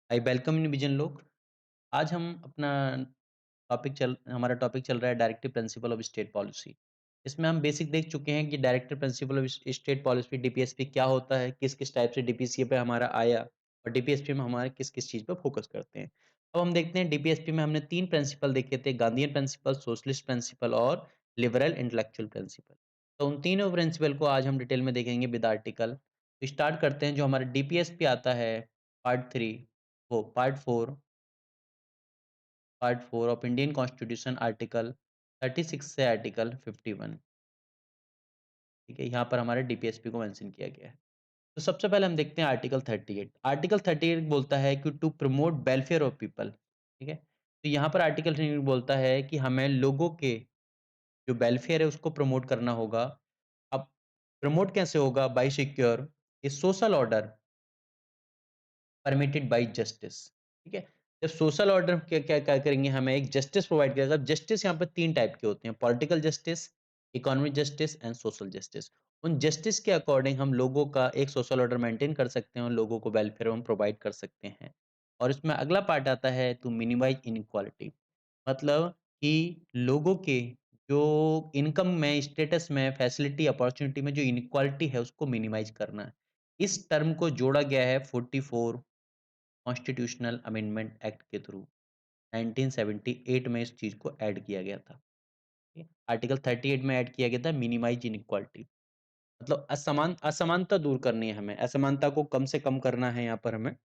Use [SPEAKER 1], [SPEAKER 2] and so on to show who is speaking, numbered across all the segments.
[SPEAKER 1] I welcome in vision लोग। आज हम अपना हमारा टॉपिक चल रहा है directive principle of state policy. इसमें हम बेसिक देख चुके हैं कि directive principle of state policy DPSP क्या होता है, किस-किस टाइप से डीपीसीए पे हमारा आया और डीपीएसपी में हमारे किस-किस चीज़ पे फोकस करते हैं। अब हम देखते हैं डीपीएसपी में हमने 3 प्रिंसिपल देखे थे, गांधीयन प्रिंसिपल, सोशलिस्ट प्रिंसिपल और लिबरल इंटेलेक्चुअल प्रिंसिपल। तो उन तीनों प्रिंसिपल को आज हम डिटेल में देखेंगे विद आर्टिकल। तो स्टार्ट करते हैं जो हमारा डीपीएसपी आता है पार्ट 3 वो part 4 of Indian constitution article 36 से आर्टिकल 51। ठीक है, यहाँ पर हमारे डीपीएसपी को मेंशन किया गया है। तो सबसे पहले हम देखते हैं आर्टिकल 38। आर्टिकल 38 बोलता है कि to promote welfare of people. ठीक है, तो यहाँ पर आर्टिकल 38 बोलता है कि हमें लोगों के जो वेलफेयर है उसको प्रमोट करना होगा। अब प्रमोट कैसे होगा? By secure a social order permitted by justice. ठीक है, जब सोशल ऑर्डर क्या क्या क्या करेंगे, हमें एक जस्टिस प्रोवाइड करेगा। जस्टिस यहाँ पे तीन टाइप के होते हैं, political justice, economic justice and social justice. उन जस्टिस के अकॉर्डिंग हम लोगों का एक सोशल ऑर्डर मेंटेन कर सकते हैं और लोगों को वेलफेयर हम प्रोवाइड कर सकते हैं। और इसमें अगला पार्ट आता है टू मिनिमाइज इनइक्वालिटी, मतलब कि लोगों के जो इनकम में, स्टेटस में, फैसिलिटी, अपॉर्चुनिटी में जो इनइक्वालिटी है उसको मिनिमाइज करना है। इस टर्म को जोड़ा गया है 44 कॉन्स्टिट्यूशनल अमेंडमेंट एक्ट के थ्रू। 1978 में इस चीज़ को ऐड किया गया था। ठीक है? आर्टिकल 38 में ऐड किया गया था मिनिमाइज इनइक्वालिटी, मतलब असमानता दूर करनी है हमें, असमानता को कम से कम करना है यहाँ पर हमें।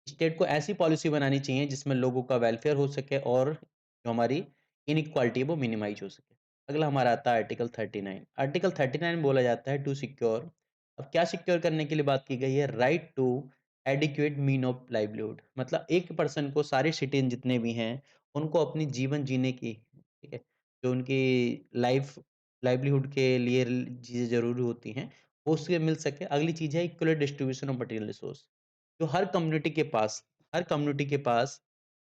[SPEAKER 1] स्टेट को ऐसी पॉलिसी बनानी चाहिए जिसमें लोगों का वेलफेयर हो सके और जो हमारी इनइक्वालिटी है वो मिनिमाइज हो सके। अगला हमारा आता है आर्टिकल 39। आर्टिकल 39 में बोला जाता है टू सिक्योर। अब क्या सिक्योर करने के लिए बात की गई है? Right to adequate mean of livelihood, मतलब एक पर्सन को, सारे सिटीजन जितने भी हैं उनको अपनी जीवन जीने की, ठीक है, जो उनकी लाइफ लाइवलीहुड के लिए चीज़ें ज़रूरी होती हैं वो उससे मिल सके। अगली चीज़ है equal distribution of material resource. जो हर कम्युनिटी के पास,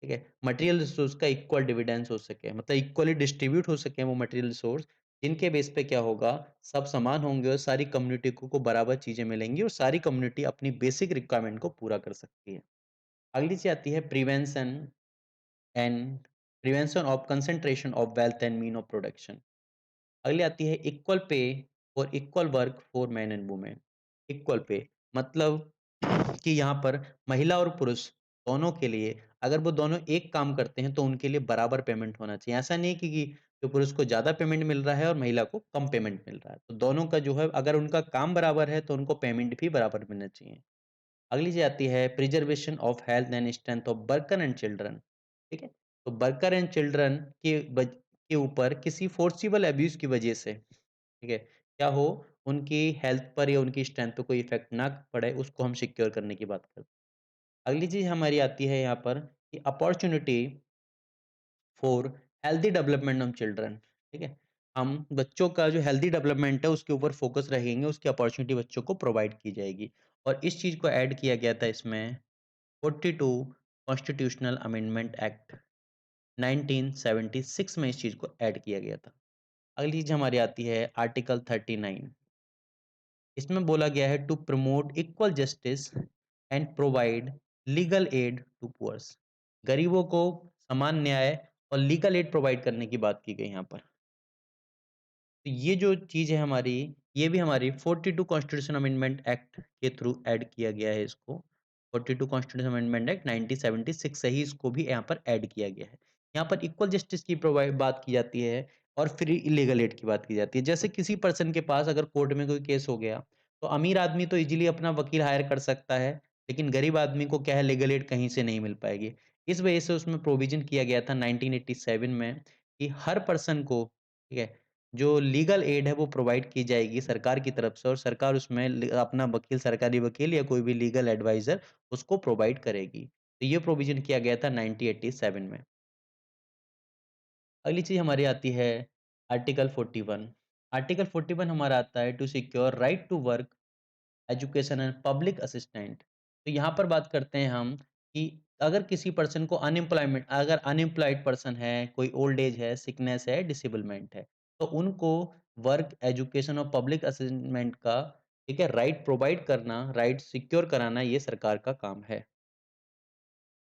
[SPEAKER 1] ठीक है, मटेरियल रिसोर्स का इक्वल डिविडेंस हो सके, मतलब इक्वली डिस्ट्रीब्यूट हो सके वो मटेरियल रिसोर्स, जिनके बेस पे क्या होगा, सब समान होंगे और सारी कम्युनिटी को बराबर चीजें मिलेंगी और सारी कम्युनिटी अपनी बेसिक रिक्वायरमेंट को पूरा कर सकती है। अगली चीज आती है and prevention of concentration of wealth and mean of production. अगली आती है इक्वल पे और equal work for man and women. Equal pay मतलब कि यहाँ पर महिला और पुरुष दोनों के लिए, अगर वो दोनों एक काम करते हैं तो उनके लिए बराबर पेमेंट होना चाहिए। ऐसा नहीं कि जो पुरुष को ज़्यादा पेमेंट मिल रहा है और महिला को कम पेमेंट मिल रहा है। तो दोनों का जो है, अगर उनका काम बराबर है तो उनको पेमेंट भी बराबर मिलना चाहिए। अगली चीज़ आती है preservation of health and strength of worker and children. ठीक है? तो वर्कर एंड चिल्ड्रन के ऊपर किसी फोर्सिबल अब्यूज़ की वजह से, ठीक है, क्या हो, उनकी हेल्थ पर या उनकी स्ट्रेंथ पे कोई इफ़ेक्ट ना पड़े, उसको हम सिक्योर करने की बात करते हैं। अगली चीज़ हमारी आती है यहाँ पर कि opportunity for healthy development of children. ठीक है? हम बच्चों का जो हेल्दी डेवलपमेंट है उसके ऊपर फोकस रहेंगे, उसकी अपॉर्च्युनिटी बच्चों को प्रोवाइड की जाएगी। और इस चीज़ को ऐड किया गया था इसमें 42 कॉन्स्टिट्यूशनल अमेंडमेंट एक्ट 1976 में इस चीज़ को ऐड किया गया था। अगली चीज़ हमारी आती है आर्टिकल 39। इसमें बोला गया है to promote equal justice and provide legal aid to poors. गरीबों को समान न्याय और लीगल एड प्रोवाइड करने की बात की गई यहाँ पर। तो ये जो चीज़ है हमारी, ये भी हमारी 42 कॉन्स्टिट्यूशन अमेंडमेंट एक्ट के थ्रू ऐड किया गया है इसको। 42 कॉन्स्टिट्यूशन अमेंडमेंट एक्ट 1976 से ही इसको भी यहाँ पर ऐड किया गया है। यहाँ पर इक्वल जस्टिस की प्रोवाइड बात की जाती है और फ्री लीगल एड की बात की जाती है। जैसे किसी पर्सन के पास अगर कोर्ट में कोई केस हो गया, तो अमीर आदमी तो ईज़िली अपना वकील हायर कर सकता है, लेकिन गरीब आदमी को क्या है, लीगल एड कहीं से नहीं मिल पाएगी। इस वजह से उसमें प्रोविज़न किया गया था 1987 में कि हर पर्सन को, ठीक है, जो लीगल एड है वो प्रोवाइड की जाएगी सरकार की तरफ से और सरकार उसमें अपना वकील, सरकारी वकील या कोई भी लीगल एडवाइजर उसको प्रोवाइड करेगी। तो ये प्रोविजन किया गया था 1987 में। अगली चीज हमारी आती है आर्टिकल 41। आर्टिकल 41 हमारा आता है to secure right to work, education and public assistant. तो यहाँ पर बात करते हैं हम कि अगर किसी पर्सन को अनएम्प्लॉयमेंट, अगर अनएम्प्लॉयड पर्सन है, कोई ओल्ड एज है, सिकनेस है, डिसेबलमेंट है, तो उनको वर्क, एजुकेशन और पब्लिक असिस्टेंट का, ठीक है, राइट प्रोवाइड करना, राइट सिक्योर कराना, ये सरकार का काम है।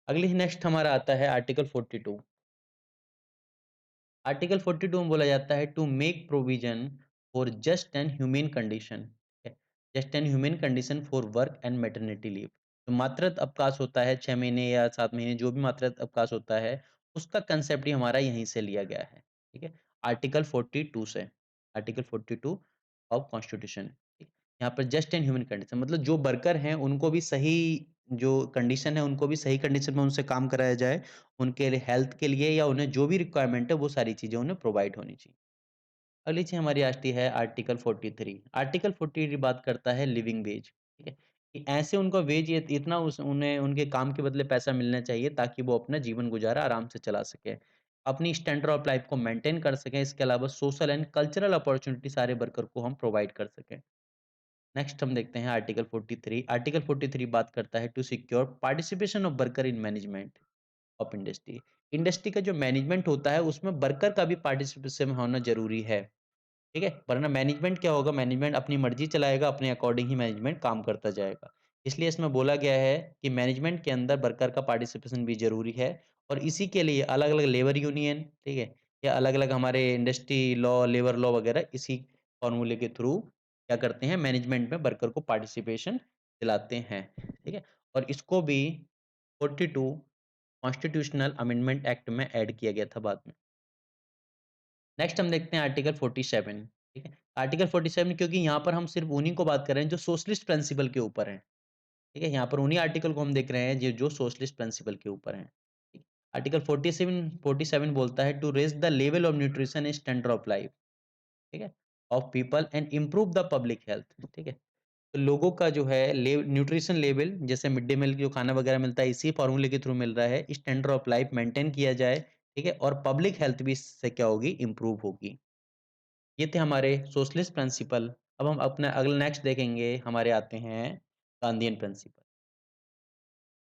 [SPEAKER 1] अगली नेक्स्ट हमारा आता है आर्टिकल 42। आर्टिकल 42 में बोला जाता है to make provision for just and human condition, just and human condition for work and maternity leave. तो मातृत्व अवकाश होता है 6 महीने या 7 महीने, जो भी मातृत्व अवकाश होता है, उसका कंसेप्ट ही हमारा यहीं से लिया गया है। ठीक है, आर्टिकल 42 से, आर्टिकल 42 ऑफ कॉन्स्टिट्यूशन। यहाँ पर जस्ट एंड ह्यूमन कंडीशन मतलब जो वर्कर हैं उनको भी सही, जो कंडीशन है उनको भी सही कंडीशन में उनसे काम कराया जाए, उनके लिए हेल्थ के लिए या उन्हें जो भी रिक्वायरमेंट है वो सारी चीज़ें उन्हें प्रोवाइड होनी चाहिए। अगली चीज़ हमारी आती है आर्टिकल 43। आर्टिकल 43 बात करता है लिविंग वेज, ठीक है? कि ऐसे उनका वेज ये इतना उस उन्हें उनके काम के बदले पैसा मिलना चाहिए ताकि वो अपना जीवन गुज़ारा आराम से चला सकें। अपनी स्टैंडर्ड ऑफ लाइफ को मेंटेन कर सकें, इसके अलावा सोशल एंड कल्चरल अपॉर्च्युनिटी सारे वर्कर को हम प्रोवाइड कर सकें। नेक्स्ट हम देखते हैं आर्टिकल 43। आर्टिकल 43 बात करता है to secure participation of worker in management of industry. Industry का जो मैनेजमेंट होता है उसमें वर्कर का भी पार्टिसिपेशन होना ज़रूरी है। ठीक है? वरना मैनेजमेंट क्या होगा, मैनेजमेंट अपनी मर्ज़ी चलाएगा, अपने अकॉर्डिंग ही मैनेजमेंट काम करता जाएगा। इसलिए इसमें बोला गया है कि मैनेजमेंट के अंदर वर्कर का पार्टिसिपेशन भी ज़रूरी है और इसी के लिए अलग-अलग लेबर यूनियन, ठीक है? या अलग-अलग हमारे इंडस्ट्री लॉ, लेबर लॉ वगैरह इसी फ़ॉर्मूले के थ्रू क्या करते हैं, मैनेजमेंट में वर्कर को पार्टिसिपेशन दिलाते हैं। ठीक है? और इसको भी 42 कॉन्स्टिट्यूशनल अमेंडमेंट एक्ट में ऐड किया गया था बाद में। नेक्स्ट हम देखते हैं आर्टिकल 47, ठीक है? आर्टिकल 47 क्योंकि यहाँ पर हम सिर्फ़ उन्हीं को बात कर रहे हैं जो सोशलिस्ट प्रिंसिपल के ऊपर हैं, ठीक है? यहाँ पर उन्हीं आर्टिकल को हम देख रहे हैं जो जो सोशलिस्ट प्रिंसिपल के ऊपर हैं। ठीक। आर्टिकल 47 बोलता है to raise the level of nutrition and standard of life, ठीक है? Of people and improve the public health, ठीक है? तो लोगों का जो है न्यूट्रिशन लेवल जैसे मिड डे मील जो खाना वगैरह मिलता है इसी फॉर्मूले के थ्रू मिल रहा है, स्टैंडर्ड ऑफ लाइफ मेंटेन किया जाए, ठीक है? और पब्लिक हेल्थ भी इससे क्या होगी, इम्प्रूव होगी। ये थे हमारे सोशलिस्ट प्रिंसिपल। अब हम अपना अगला नेक्स्ट देखेंगे, हमारे आते हैं गांधीयन प्रिंसिपल।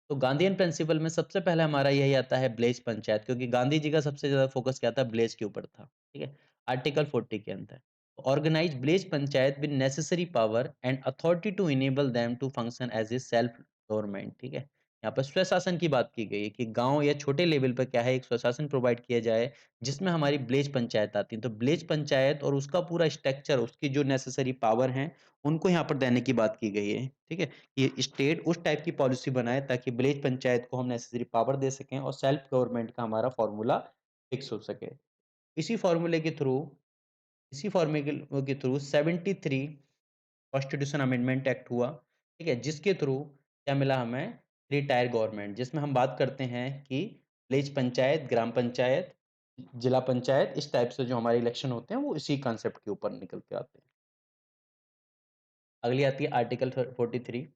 [SPEAKER 1] तो गांधीयन प्रिंसिपल में सबसे पहले हमारा यही आता है विलेज पंचायत, क्योंकि गांधी जी का सबसे ज़्यादा फ़ोकस क्या था, विलेज के ऊपर था, ठीक है? आर्टिकल 40 के अंदर। Organize village panchayat with necessary power and authority to enable them to function as a self government, ठीक है? यहाँ पर स्वशासन की बात की गई है कि गाँव या छोटे लेवल पे क्या है, एक स्वशासन प्रोवाइड किया जाए, जिसमें हमारी विलेज पंचायत आती है। तो विलेज पंचायत और उसका पूरा स्ट्रक्चर, उसकी जो नेसेसरी पावर हैं, उनको यहाँ पर देने की बात की गई है, ठीक है? ये स्टेट उस टाइप की पॉलिसी बनाए ताकि विलेज पंचायत को हम नेसेसरी पावर दे सकें और सेल्फ गवर्नमेंट का हमारा फॉर्मूला फिक्स हो सके। इसी फॉर्मूले के थ्रू इसी फॉर्मूले के थ्रू 73 कॉन्स्टिट्यूशन अमेंडमेंट एक्ट हुआ, ठीक है? जिसके थ्रू क्या मिला हमें, 3 टायर गवर्नमेंट, जिसमें हम बात करते हैं कि विलेज पंचायत, ग्राम पंचायत, जिला पंचायत, इस टाइप से जो हमारे इलेक्शन होते हैं वो इसी कांसेप्ट के ऊपर निकल के आते हैं। अगली आती है आर्टिकल 43।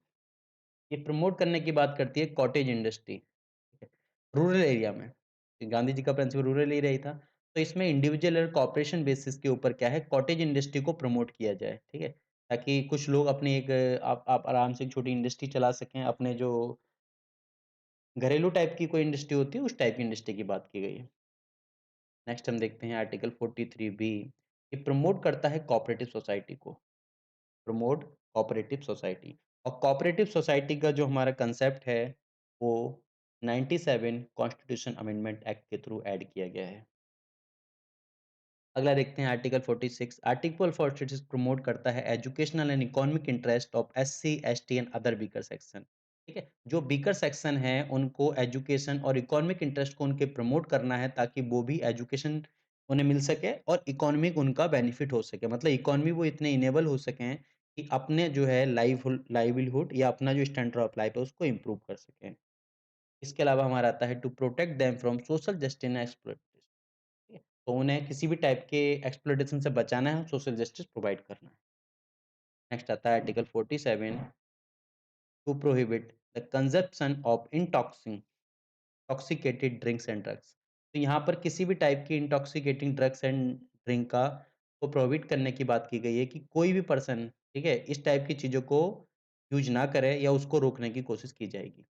[SPEAKER 1] ये प्रमोट करने की बात करती है कॉटेज इंडस्ट्री, ठीक है? रूरल एरिया में। गांधी जी का प्रिंसिपल रूरल एरिया ही था। तो इसमें इंडिविजुअल और कॉर्पोरेशन बेसिस के ऊपर क्या है, कॉटेज इंडस्ट्री को प्रमोट किया जाए, ठीक है? ताकि कुछ लोग अपनी एक आप आराम से एक छोटी इंडस्ट्री चला सकें, अपने जो घरेलू टाइप की कोई इंडस्ट्री होती है, उस टाइप की इंडस्ट्री की बात की गई है। नेक्स्ट हम देखते हैं आर्टिकल 43 बी। ये प्रमोट करता है कोऑपरेटिव सोसाइटी को। प्रमोट कोऑपरेटिव सोसाइटी, और कोऑपरेटिव सोसाइटी का जो हमारा कंसेप्ट है वो 97 कॉन्स्टिट्यूशन अमेंडमेंट एक्ट के थ्रू ऐड किया गया है। अगला देखते हैं आर्टिकल 46। आर्टिकल 46 प्रमोट करता है educational and economic interest of SC, ST and other weaker section, ठीक है? जो वीकर सेक्शन है उनको एजुकेशन और इकोनॉमिक इंटरेस्ट को उनके प्रमोट करना है ताकि वो भी एजुकेशन उन्हें मिल सके और इकोनॉमिक उनका बेनिफिट हो सके, मतलब इकोनॉमी वो इतने इनेबल हो सकें कि अपने जो है लाइवलीहुड या अपना जो स्टैंडर्ड ऑफ लाइफ है उसको इम्प्रूव कर सकें। इसके अलावा हमारा आता है to protect them from social justice and exploitation, ठीक है? तो उन्हें किसी भी टाइप के एक्सप्लॉइटेशन से बचाना है, सोशल जस्टिस प्रोवाइड करना है। नेक्स्ट आता है article 47 to prohibit the consumption of intoxicated drinks and drugs. तो यहाँ पर किसी भी टाइप की इंटॉक्सिकेटिंग ड्रग्स एंड ड्रिंक का को प्रोहिबिट करने की बात की गई है कि कोई भी पर्सन, ठीक है, इस टाइप की चीज़ों को यूज़ ना करे या उसको रोकने की कोशिश की जाएगी।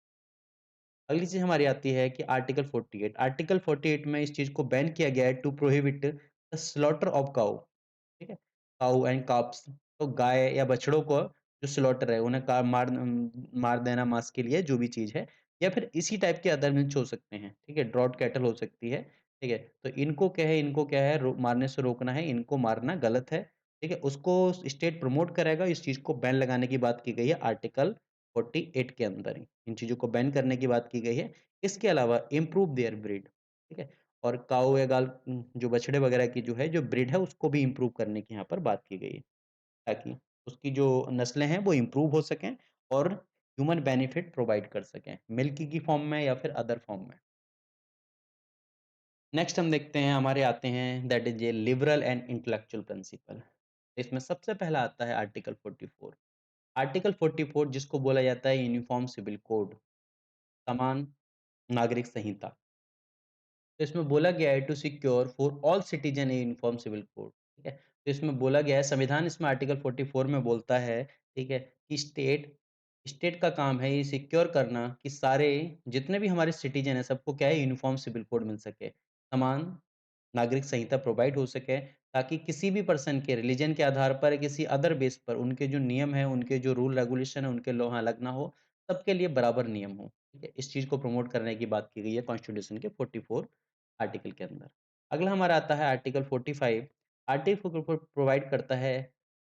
[SPEAKER 1] अगली चीज़ हमारी आती है कि आर्टिकल 48। आर्टिकल 48 में इस चीज़ को बैन किया गया है to prohibit the slaughter of cow, ठीक है? काऊ एंड काप्स, तो गाय या बछड़ों को जो स्लॉटर है उन्हें मार देना मांस के लिए जो भी चीज़ है, या फिर इसी टाइप के अदर मिल्स हो सकते हैं, ठीक है? ड्रॉट कैटल हो सकती है, ठीक है? तो इनको क्या है मारने से रोकना है, इनको मारना गलत है, ठीक है? उसको स्टेट प्रमोट करेगा, इस चीज़ को बैन लगाने की बात की गई है आर्टिकल 48 के अंदर ही। इन चीज़ों को बैन करने की बात की गई है। इसके अलावा इम्प्रूव देयर ब्रीड, ठीक है? और काऊ या जो बछड़े वगैरह की जो है, जो ब्रीड है उसको भी इम्प्रूव करने की यहाँ पर बात की गई है, ताकि उसकी जो नस्लें हैं वो इम्प्रूव हो सकें और ह्यूमन बेनिफिट प्रोवाइड कर सकें, मिल्क की फॉर्म में या फिर अदर फॉर्म में। नेक्स्ट हम देखते हैं हमारे आते हैं that is a liberal and intellectual principle. इसमें सबसे पहला आता है आर्टिकल 44। आर्टिकल 44 जिसको बोला जाता है यूनिफॉर्म सिविल कोड, समान नागरिक संहिता। तो इसमें बोला गया है to secure for all citizen a uniform civil code, ठीक है? तो इसमें बोला गया है संविधान इसमें आर्टिकल 44 में बोलता है, ठीक है? कि स्टेट स्टेट का काम है ये सिक्योर करना कि सारे जितने भी हमारे सिटीजन हैं सबको क्या है यूनिफॉर्म सिविल कोड मिल सके। समान नागरिक संहिता प्रोवाइड हो सके ताकि किसी भी पर्सन के रिलीजन के आधार पर या किसी अदर बेस पर उनके जो नियम हैं, उनके जो रूल रेगुलेशन है, उनके लोहा अलग ना हो, सबके लिए बराबर नियम हो, ठीक है? इस चीज़ को प्रमोट करने की बात की गई है कॉन्स्टिट्यूशन के 44 आर्टिकल के अंदर। अगला हमारा आता है आर्टिकल 45। आर्टिकल प्रोवाइड करता है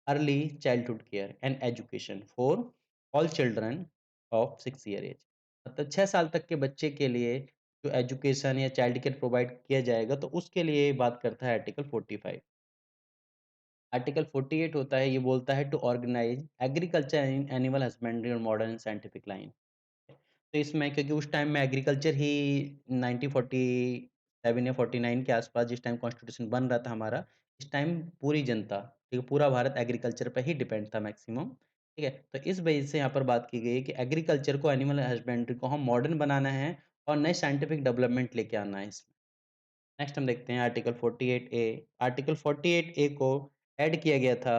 [SPEAKER 1] early childhood care and education for all children of 6 year age. मतलब 6 साल तक के बच्चे के लिए जो एजुकेशन या चाइल्ड केयर प्रोवाइड किया जाएगा तो उसके लिए बात करता है आर्टिकल 45। आर्टिकल 48 होता है, ये बोलता है to organize agriculture and animal husbandry और मॉडर्न साइंटिफिक लाइन। तो इसमें क्योंकि उस टाइम में एग्रीकल्चर ही 1947 या 49 के आसपास जिस टाइम कॉन्स्टिट्यूशन बन रहा था हमारा, इस टाइम पूरी जनता, ठीक है, पूरा भारत एग्रीकल्चर पे ही डिपेंड था मैक्सिमम, ठीक है? तो इस वजह से यहाँ पर बात की गई है कि एग्रीकल्चर को, एनिमल हस्बेंड्री को हम मॉडर्न बनाना है और नए साइंटिफिक डेवलपमेंट लेके आना है इसमें। नेक्स्ट हम देखते हैं आर्टिकल 48 ए। आर्टिकल 48 ए को ऐड किया गया था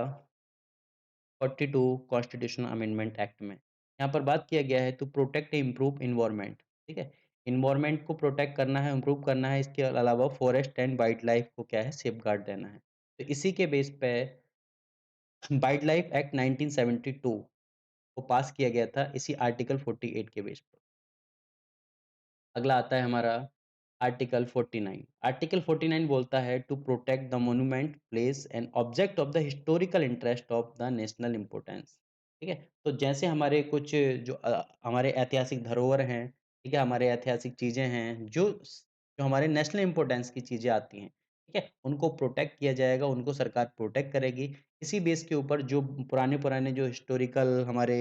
[SPEAKER 1] 42 कॉन्स्टिट्यूशनल अमेंडमेंट एक्ट में। यहाँ पर बात किया गया है टू प्रोटेक्ट इम्प्रूव इन्वायरमेंट, ठीक है? इन्वायरमेंट को प्रोटेक्ट करना है, इम्प्रूव करना है, इसके अलावा फॉरेस्ट एंड वाइल्ड लाइफ को क्या है सेफगार्ड देना है। तो इसी के बेस पे वाइल्ड लाइफ एक्ट 1972 को पास किया गया था इसी आर्टिकल 48 के बेस पर। अगला आता है हमारा आर्टिकल 49। आर्टिकल 49 बोलता है to protect the monument, place and object of the historical interest of the national importance, ठीक है? तो जैसे हमारे कुछ जो हमारे ऐतिहासिक धरोहर हैं, ठीक है? हमारे ऐतिहासिक चीज़ें हैं, जो हमारे नेशनल इम्पोर्टेंस की चीज़ें आती हैं, ठीक है? उनको प्रोटेक्ट किया जाएगा, उनको सरकार प्रोटेक्ट करेगी। इसी बेस के ऊपर जो पुराने-पुराने जो हिस्टोरिकल हमारे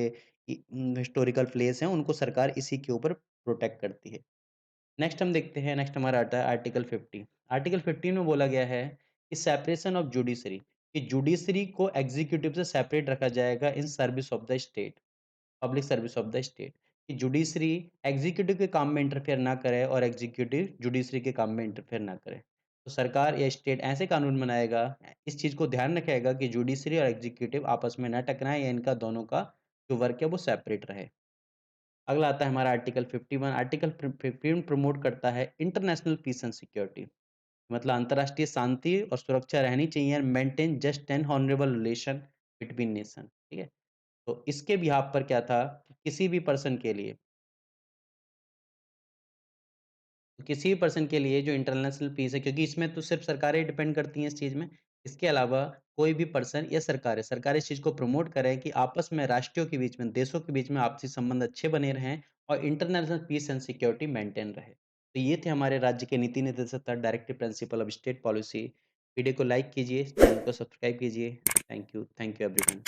[SPEAKER 1] हिस्टोरिकल प्लेस हैं, उनको सरकार इसी के ऊपर प्रोटेक्ट करती है। नेक्स्ट हम देखते हैं, नेक्स्ट हमारा आता है आर्टिकल 50। आर्टिकल 15 में बोला गया है कि सेपरेशन ऑफ जुडिशरी, कि जुडिशरी को एग्जीक्यूटिव से सेपरेट रखा जाएगा in service of the state, public service of the state. कि जुडिशरी एग्जीक्यूटिव के काम में इंटरफेयर ना करे और एग्जीक्यूटिव जुडिशरी के काम में इंटरफेयर ना करे। तो सरकार या स्टेट ऐसे कानून बनाएगा, इस चीज़ को ध्यान रखेगा कि जुडिशरी और एग्जीक्यूटिव आपस में ना टकराएं या इनका दोनों का जो वर्क है वो सेपरेट रहे। अगला आता है हमारा आर्टिकल 51। आर्टिकल 15 प्रमोट करता है इंटरनेशनल पीस एंड सिक्योरिटी, मतलब अंतर्राष्ट्रीय शांति और सुरक्षा रहनी चाहिए, maintain just and honourable relation between nation, ठीक है? तो इसके बिहाफ पर क्या था कि किसी भी पर्सन के लिए जो इंटरनेशनल पीस है, क्योंकि इसमें तो सिर्फ सरकारें डिपेंड करती हैं इस चीज़ में। इसके अलावा कोई भी पर्सन या सरकार इस चीज़ को प्रमोट करें कि आपस में राष्ट्रों के बीच में, देशों के बीच में आपसी संबंध अच्छे बने रहें और international peace and security maintain रहे। तो ये थे हमारे राज्य के नीति निर्देशक directive principle of state policy. Video को लाइक कीजिए, चैनल को सब्सक्राइब कीजिए। Thank you everyone.